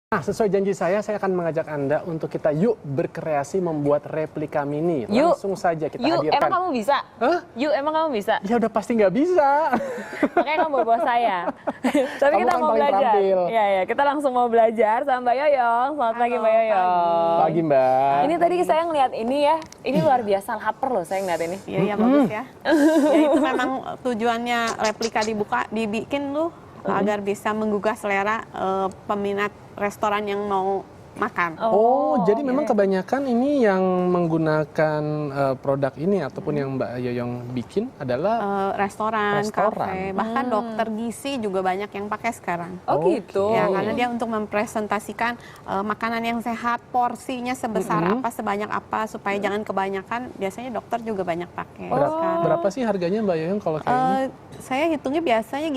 Nah, sesuai janji saya akan mengajak Anda untuk kita yuk berkreasi membuat replika mini. Langsung saja kita hadirkan. Emang kamu bisa? Hah? Emang kamu bisa? Ya udah pasti nggak bisa. Makanya kamu bawa saya. Tapi Kamu kita kan mau paling belajar. terampil. Ya, kita langsung mau belajar sama Mbak Yoyong. Selamat pagi Mbak Yoyong. Pagi Mbak. Ini tadi saya ngeliat ini ya. Ini luar biasa lapar loh saya ngeliat ini. Iya, bagus ya. Ya itu memang tujuannya replika dibikin tuh agar bisa menggugah selera peminat restoran yang mau makan. Oh, jadi memang kebanyakan ini yang menggunakan produk ini ataupun yang Mbak Yoyong bikin adalah restoran, kafe, bahkan dokter gizi juga banyak yang pakai sekarang. Oh gitu. Ya, karena dia untuk mempresentasikan makanan yang sehat, porsinya sebesar apa, sebanyak apa, supaya jangan kebanyakan. Biasanya dokter juga banyak pakai. Berapa sih harganya Mbak Yoyong kalau kayak ini? Saya hitungnya biasanya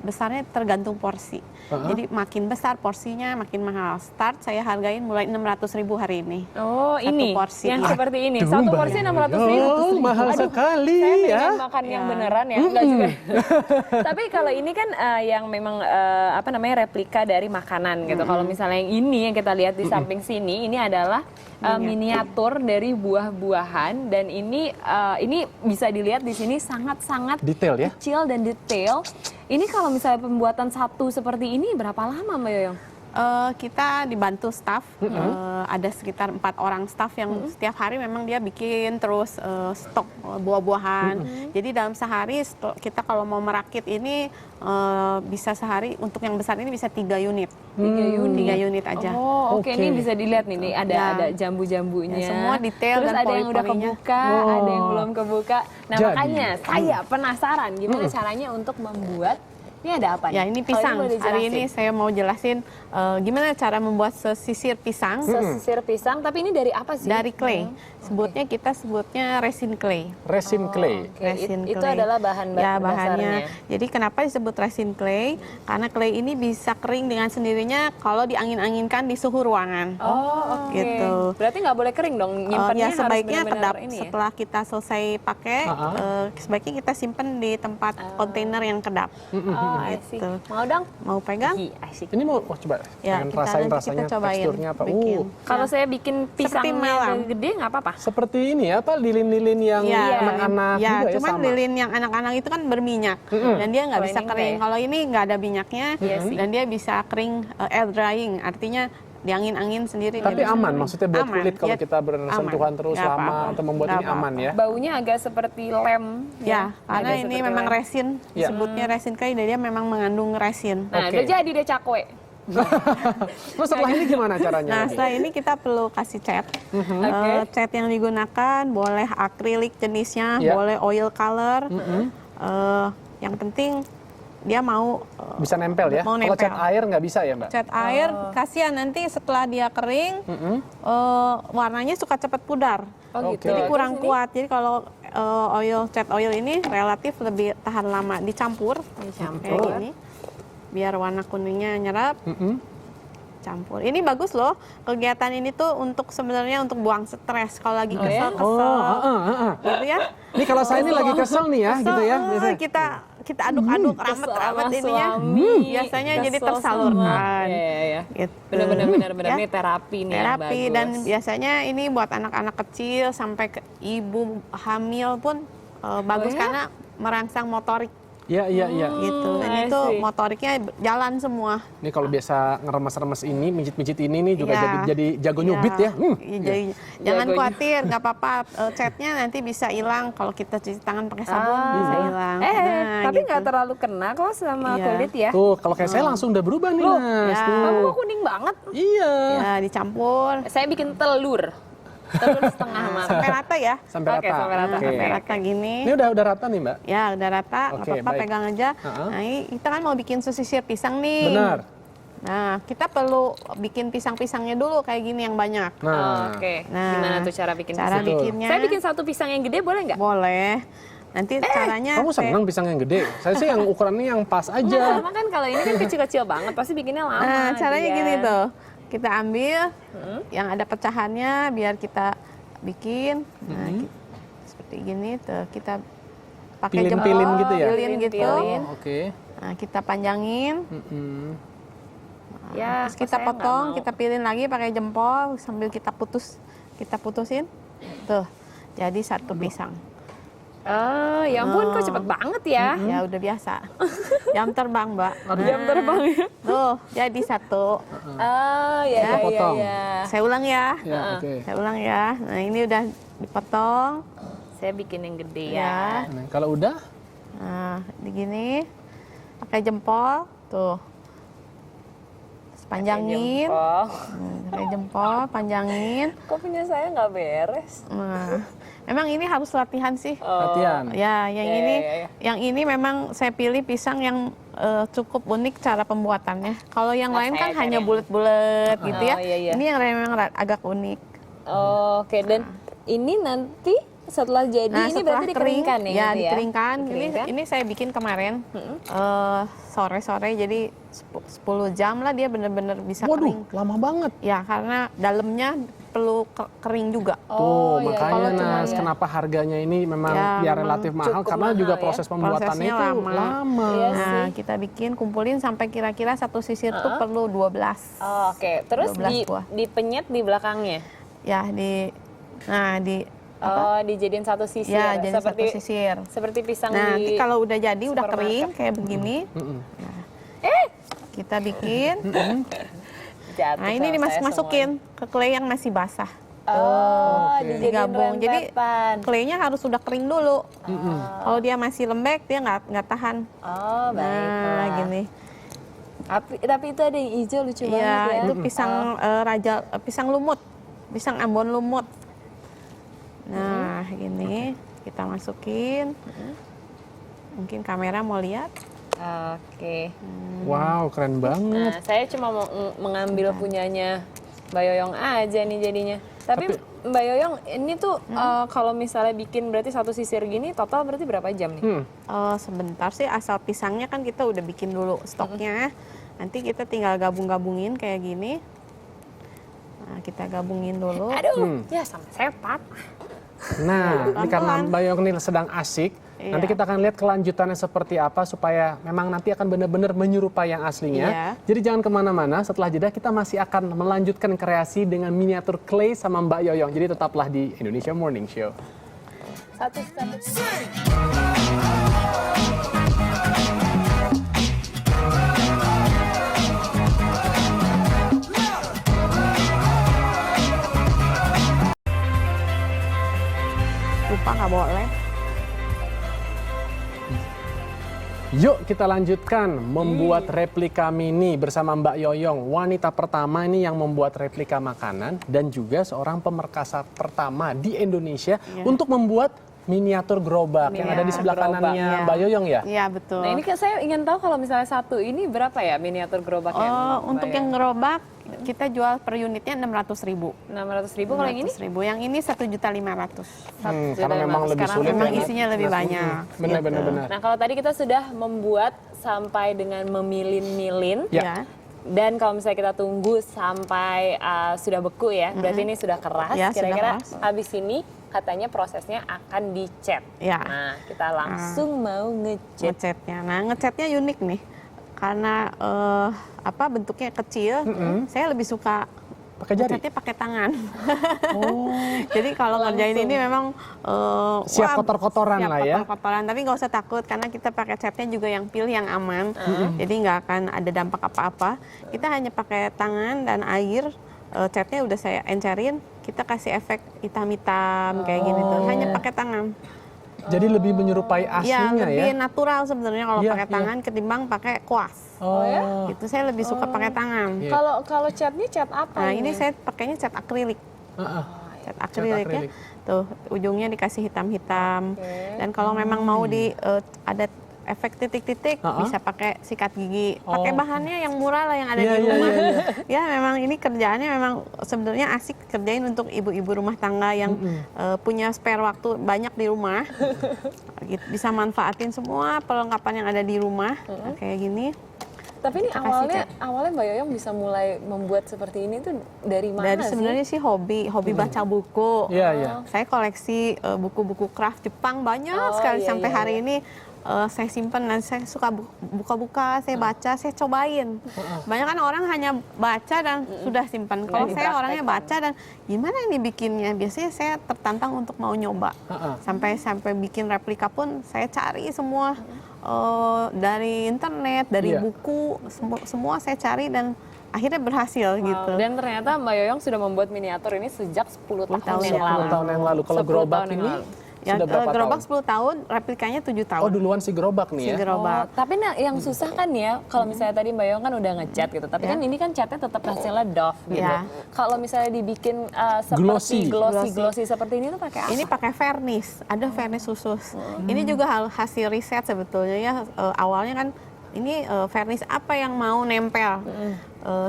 besarnya tergantung porsi. Jadi makin besar porsinya makin mahal. Start saya hargain mulai 600.000 hari ini. Oh, ini porsi, yang iya. seperti ini. Aduh, Satu Mbak porsi Yoyong, 600.000. mahal sekali Saya ya. pengen makan yang beneran ya, enggak juga. Tapi kalau ini kan yang memang apa namanya replika dari makanan gitu. Kalau misalnya yang ini yang kita lihat di samping sini, ini adalah miniatur dari buah-buahan dan ini bisa dilihat di sini sangat-sangat Detail ya? kecil dan detail. Ini kalau misalnya pembuatan satu seperti ini berapa lama Mbak Yoyong? Kita dibantu staff, ada sekitar 4 orang staff yang setiap hari memang dia bikin terus stok buah-buahan. Jadi dalam sehari kita kalau mau merakit ini bisa sehari untuk yang besar ini bisa 3 unit. 3 unit aja. Oh, oke. Ini bisa dilihat nih, ada jambu-jambunya. Ya, semua detail terus dan ada yang udah pori-porinya. kebuka, ada yang belum kebuka. Nah, Jadi, makanya saya penasaran gimana caranya untuk membuat. Ini ada apa nih? Ya, ini Kalau pisang. boleh Hari ini dijelasin. saya mau jelasin gimana cara membuat sisir pisang. Sisir pisang, tapi ini dari apa sih? Dari clay. Kita sebutnya resin clay. Resin clay. Oke, Resin itu clay. adalah bahan Ya, dasarnya. bahannya. Jadi kenapa disebut resin clay? Karena clay ini bisa kering dengan sendirinya kalau diangin-anginkan di suhu ruangan. Oh, oke. Gitu. Berarti nggak boleh kering dong, nyimpannya Ya, harus sebaiknya benar-benar ini ya? setelah kita selesai pakai, sebaiknya kita simpen di tempat kontainer yang kedap. Oh, I see. Gitu. Mau dong? Mau pegang? Ih, asik. Ini mau coba Ya, pengen kita rasain nanti rasanya, kita cobain teksturnya apa? bikin. Kalau saya bikin pisangnya malam. yang gede nggak apa-apa? Seperti ini ya, apa lilin-lilin yang anak-anak ya, juga ya cuman sama. lilin yang anak-anak itu kan berminyak dan dia nggak Kalau bisa ini kering. enggak ya? Kalau ini nggak ada minyaknya dan dia bisa kering air drying, artinya diangin-angin sendiri. Tapi jadi aman, maksudnya buat aman. kulit kalau Ya, kita bersentuhan terus Nggak lama apa-apa. atau membuat Nggak ini aman ya. Baunya agak seperti lem. Ya, karena Agak ini seperti memang lem. resin, Ya. disebutnya resin clay, dan dia memang mengandung resin. Nah, Oke. udah jadi deh cakwe. Terus setelah ini gimana caranya? Nah, lagi? setelah ini kita perlu kasih cat. Oke. Cat yang digunakan boleh akrilik jenisnya, Ya. boleh oil color. Yang penting dia mau Bisa nempel ya? mau Kalau cat nempel. air nggak bisa ya Mbak? Cat air, kasihan nanti setelah dia kering, warnanya suka cepat pudar. Oh Oke. gitu. Jadi kurang Terus ini? kuat. Jadi kalau cat oil ini relatif lebih tahan lama. Dicampur kayak gini, biar warna kuningnya nyerap. Campur. Ini bagus loh. Kegiatan ini tuh sebenarnya untuk buang stres. Kalau lagi kesel-kesel, gitu ya. Ini kalau saya ini lagi kesel nih ya, gitu ya. biasanya. Kita aduk-aduk ramet-ramet ininya. Biasanya jadi tersalurkan. Iya. Gitu. Benar-benar Ya. ini terapi nih yang Terapi, bagus. dan biasanya ini buat anak-anak kecil sampai ke ibu hamil pun bagus ya? karena merangsang motorik Iya. gitu. Ini I tuh see. motoriknya jalan semua. Ini kalau biasa ngeremes-remes ini, mijit-mijit ini nih juga Iya. jadi jago nyubit ya. Iya, jangan Jagonya. khawatir, nggak apa-apa. Catnya nanti bisa hilang kalau kita cuci tangan pakai sabun, bisa hilang. Tapi gitu. nggak terlalu kena kok sama Iya. kulit ya. Tuh, kalau kayak saya langsung udah berubah nih, Mas. ya. Tuh. Kamu kok kuning banget? Iya. Ya, dicampur Saya bikin telur setengah matang. sampai rata ya. Sampai Oke, rata. sampai rata. Oke. Sampai rata gini. Ini udah rata nih, Mbak. Ya, udah rata, nggak Oke, apa-apa, baik. pegang aja. Nah, ini kita kan mau bikin sisir pisang nih. Benar. Nah, kita perlu bikin pisang-pisangnya dulu kayak gini yang banyak. Nah, Oke. Nah, Gimana tuh cara bikin cara pisang? bikinnya? Saya bikin satu pisang yang gede boleh nggak? Boleh. Nanti caranya kamu senang pisang yang gede? Saya sih yang ukurannya yang pas Enggak, aja. karena kan kalau ini kan kecil-kecil banget, pasti bikinnya lama. Nah, caranya dia. gini tuh. Kita ambil yang ada pecahannya biar kita bikin. Nah, seperti gini tuh. Kita pakai Pilin-pilin gitu ya? Pilin gitu. Pilin. Oh, oke. Nah, kita panjangin. Mm-mm. Ya, Terus kita kok saya nggak potong, mau? kita pilih lagi pakai jempol sambil kita putusin. Tuh, jadi satu pisang. Oh, ya ampun, kok cepet banget ya. Ya udah biasa. Jam terbang, Mbak. Jam terbang ya. Tuh, jadi satu. Oh, ya, Kita ya, potong. ya. Saya ulang ya. Ya, oke. Saya ulang ya. Nah, ini udah dipotong. Saya bikin yang gede Ya. ya. Nah, kalau udah, Nah, begini. Pakai jempol. Tuh. Terus panjangin. Jempol. Pakai jempol, panjangin. Kok punya saya nggak beres? Nah, memang ini harus latihan sih. latihan. Ya, yang Ya, ini, ya, ya. yang ini memang saya pilih pisang yang cukup unik cara pembuatannya. Kalau yang Nah, lain saya kan hanya yang- bulat-bulat gitu ya. Oh, iya, iya. Ini yang memang agak unik. Oh, oke, dan ini nanti setelah jadi ini setelah berarti dikeringkan kering, ya? ya, nanti dikeringkan. Dikeringkan. Ini saya bikin kemarin sore-sore, jadi 10 jam lah dia bener-bener bisa kering. Waduh, lama banget. Ya, karena dalamnya perlu kering juga. Oh, Tuh, iya, makanya kalau cuma Nas, ya. kenapa harganya ini memang Ya, ya memang relatif mahal cukup karena mahal juga ya. proses pembuatannya Prosesnya itu lama. lama. Iya Nah, sih. kita bikin kumpulin sampai kira-kira satu sisir tuh perlu 12. Oh, oke, terus 12 buah. dipenyet di belakangnya? Ya, Oh, dijadiin satu sisir, ya jadi seperti satu sisir. seperti pisang Nah, di nanti kalau udah jadi, udah supermarket. kering kayak begini. Kita bikin. jatuh Nah, ini sama saya dimasukin ke clay yang masih basah. semua. Oh, Oke. dijadiin Digabung. Jadi rentetan. claynya harus sudah kering dulu. Kalau dia masih lembek, dia nggak tahan. Oh, baiklah. Nah, gini. Tapi itu ada yang hijau lucu banget Iya, ya. itu pisang pisang lumut, pisang Ambon lumut. Nah, gini kita masukin. Mungkin kamera mau lihat. Oke. Wow, keren banget. Nah, saya cuma mau mengambil punyanya Mbak Yoyong aja nih jadinya. Tapi Mbak Yoyong, ini tuh kalau misalnya bikin berarti satu sisir gini, total berarti berapa jam nih? Sebentar sih, asal pisangnya kan kita udah bikin dulu stoknya. Nanti kita tinggal gabung-gabungin kayak gini. Nah, kita gabungin dulu. Aduh, ya sama saya patah. Nah, ini karena Pelan-pelan. Mbak Yoyong ini sedang asik, Iya. nanti kita akan lihat kelanjutannya seperti apa supaya memang nanti akan benar-benar menyerupai yang aslinya. Iya. Jadi jangan kemana-mana, setelah jeda kita masih akan melanjutkan kreasi dengan miniatur clay sama Mbak Yoyong. Jadi tetaplah di Indonesia Morning Show. Satu. Lupa nggak boleh. Yuk kita lanjutkan membuat replika mini bersama Mbak Yoyong. Wanita pertama ini yang membuat replika makanan dan juga seorang pemerkasa pertama di Indonesia untuk membuat miniatur gerobak yang ada di sebelah Gerobak, kanannya iya. Mbak Yoyong ya. Iya, betul. Nah, ini saya ingin tahu kalau misalnya satu ini berapa ya miniatur gerobaknya? Untuk yang gerobak kita jual per unitnya 600.000. 600.000, kalau yang ini? 600.000. Yang ini 1.500.000. Karena memang lebih Sekarang sulit. Memang ya. isinya lebih banyak. Benar-benar. benar. Nah, kalau tadi kita sudah membuat sampai dengan memilin-milin. Ya. Dan kalau misalnya kita tunggu sampai sudah beku ya, berarti ini sudah keras. Ya, sudah Kira-kira keras. habis ini katanya prosesnya akan dicat. Ya. Nah, kita langsung mau ngecat. Ngecatnya. Nah, ngecatnya unik nih. Karena bentuknya kecil, saya lebih suka Pakai jari. ngecatnya pakai tangan. Jadi kalau ngerjain ini memang Siap kotor-kotoran siap lah ya. kotor-kotoran, tapi nggak usah takut karena kita pakai catnya juga yang pilih yang aman. Jadi nggak akan ada dampak apa-apa. Kita hanya pakai tangan dan air. Catnya udah saya encerin, kita kasih efek hitam-hitam kayak gini tuh. Hanya pakai tangan. Jadi lebih menyerupai Ya, aslinya lebih ya. natural sebenarnya kalau Iya, pakai iya. tangan ketimbang pakai kuas. Oh, Gitu saya lebih suka pakai tangan. Iya. Kalau catnya cat apa? Nah, ini saya pakainya cat akrilik. Heeh. Cat akrilik ya. akrilik. Tuh, ujungnya dikasih hitam-hitam. Dan kalau memang mau ada efek titik-titik, bisa pakai sikat gigi. Pakai bahannya yang murah lah yang ada Iya, di iya, rumah. iya, iya. Ya, memang ini kerjaannya memang sebenarnya asik kerjain untuk ibu-ibu rumah tangga yang punya spare waktu banyak di rumah. Gitu, bisa manfaatin semua perlengkapan yang ada di rumah. Nah, kayak gini. Tapi ini Kita kasih awalnya Mbak Yoyong bisa mulai membuat seperti ini tuh dari mana Dari sih? sebenarnya sih hobi baca buku. Iya, iya. Saya koleksi buku-buku craft Jepang banyak Oh, sekali iya, sampai iya, hari iya. ini saya simpen dan saya suka buka-buka, saya baca, saya cobain. Banyak kan orang hanya baca dan sudah simpan. Kalau saya orangnya baca dan gimana ini bikinnya. Biasanya saya tertantang untuk mau nyoba. Sampai bikin replika pun saya cari semua dari internet, dari buku, semua saya cari dan akhirnya berhasil gitu. Dan ternyata Mbak Yoyong sudah membuat miniatur ini sejak 10 tahun yang 10 lalu. tahun yang lalu. Kalau 10 gerobak tahun yang ini lalu. Ya, sudah berapa gerobak tahun? 10 tahun, replikanya 7 tahun. Oh, duluan si gerobak nih ya? Si gerobak. Tapi yang susah kan ya, kalau misalnya tadi Mbak Yoyong kan udah ngecat gitu, tapi kan ini kan catnya tetap hasilnya doff gitu. Ya. Kalau misalnya dibikin Glossy. seperti glossy seperti ini tuh pakai apa? Ini pakai vernis, ada vernis khusus. Ini juga hasil riset sebetulnya ya. Awalnya kan ini vernis apa yang mau nempel.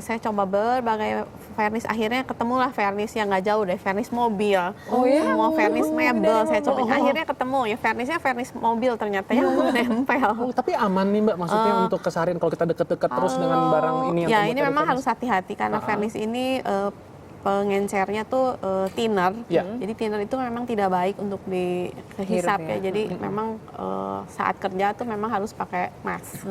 Saya coba berbagai vernis, akhirnya ketemulah vernis yang nggak jauh deh, vernis mobil. Semua vernis mebel saya coba. Akhirnya ketemu ya vernisnya vernis mobil ternyata yang nempel. Oh, tapi aman nih Mbak, maksudnya untuk keseharian kalau kita deket-deket terus dengan barang ini yang Ya terbuat ini dari memang vernis. harus hati-hati karena vernis ini pengencernya tuh thinner. Ya. Jadi thinner itu memang tidak baik untuk dihisap ya. Jadi memang saat kerja tuh memang harus pakai mask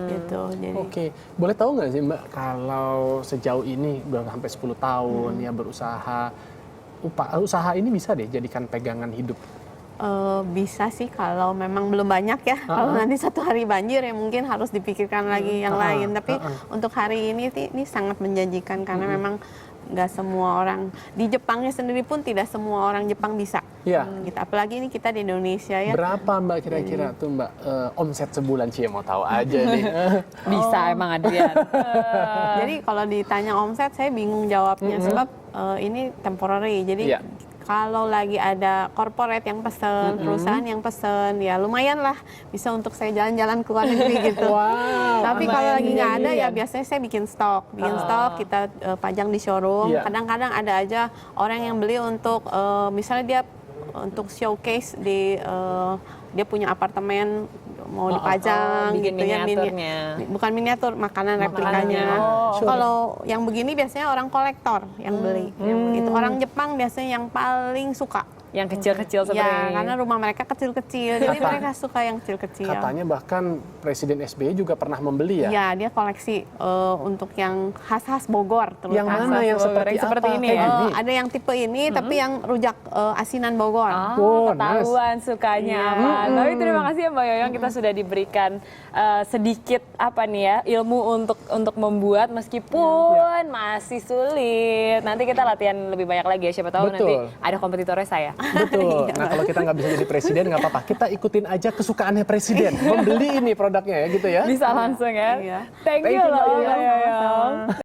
gitu. Jadi Oke, boleh tahu nggak sih Mbak, kalau sejauh ini udah sampai 10 tahun ya berusaha, usaha ini bisa deh jadikan pegangan hidup? bisa sih kalau memang belum banyak ya. Kalau nanti satu hari banjir ya mungkin harus dipikirkan lagi yang lain. Tapi untuk hari ini sangat menjanjikan karena memang nggak semua orang di Jepangnya sendiri pun tidak semua orang Jepang bisa. Iya. Gitu. Apalagi ini kita di Indonesia ya. Berapa Mbak kira-kira tuh Mbak omset sebulan sih, mau tahu aja nih. Bisa emang Adrian. Jadi kalau ditanya omset saya bingung jawabnya sebab ini temporary. Jadi Iya. kalau lagi ada corporate yang pesen, perusahaan yang pesen, ya lumayan lah bisa untuk saya jalan-jalan ke luar negeri gitu. Wow. Tapi kalau lagi nggak ada ya lumayan. biasanya saya bikin stok, kita pajang di showroom. Iya. Kadang-kadang ada aja orang yang beli untuk misalnya dia untuk showcase di dia punya apartemen mau dipajang bikin gitu ya, miniaturnya. bukan miniatur, makanan replikanya. Kalau yang begini biasanya orang kolektor yang beli. Itu orang Jepang biasanya yang paling suka. Yang kecil-kecil seperti Ya, ini. karena rumah mereka kecil-kecil, jadi mereka suka yang kecil-kecil. Katanya bahkan Presiden SBY juga pernah membeli ya? Ya, dia koleksi untuk yang khas-khas Bogor terutama. Yang mana yang seperti Seperti apa? ini Kayak ya? gini? Ada yang tipe ini, tapi yang rujak asinan Bogor. Oh, Ketahuan sukanya apa. Tapi terima kasih ya Mbak Yoyong, kita sudah diberikan sedikit apa nih ya, ilmu untuk membuat meskipun masih sulit. Nanti kita latihan lebih banyak lagi ya, siapa tahu Betul. nanti ada kompetitornya saya. Betul. Nah, kalau kita nggak bisa jadi presiden nggak apa-apa. Kita ikutin aja kesukaannya presiden. Membeli ini produknya ya gitu ya. Bisa langsung ya. Iya. Thank you Thank you, loh Mbak Mbak Yoyong. Yoyong.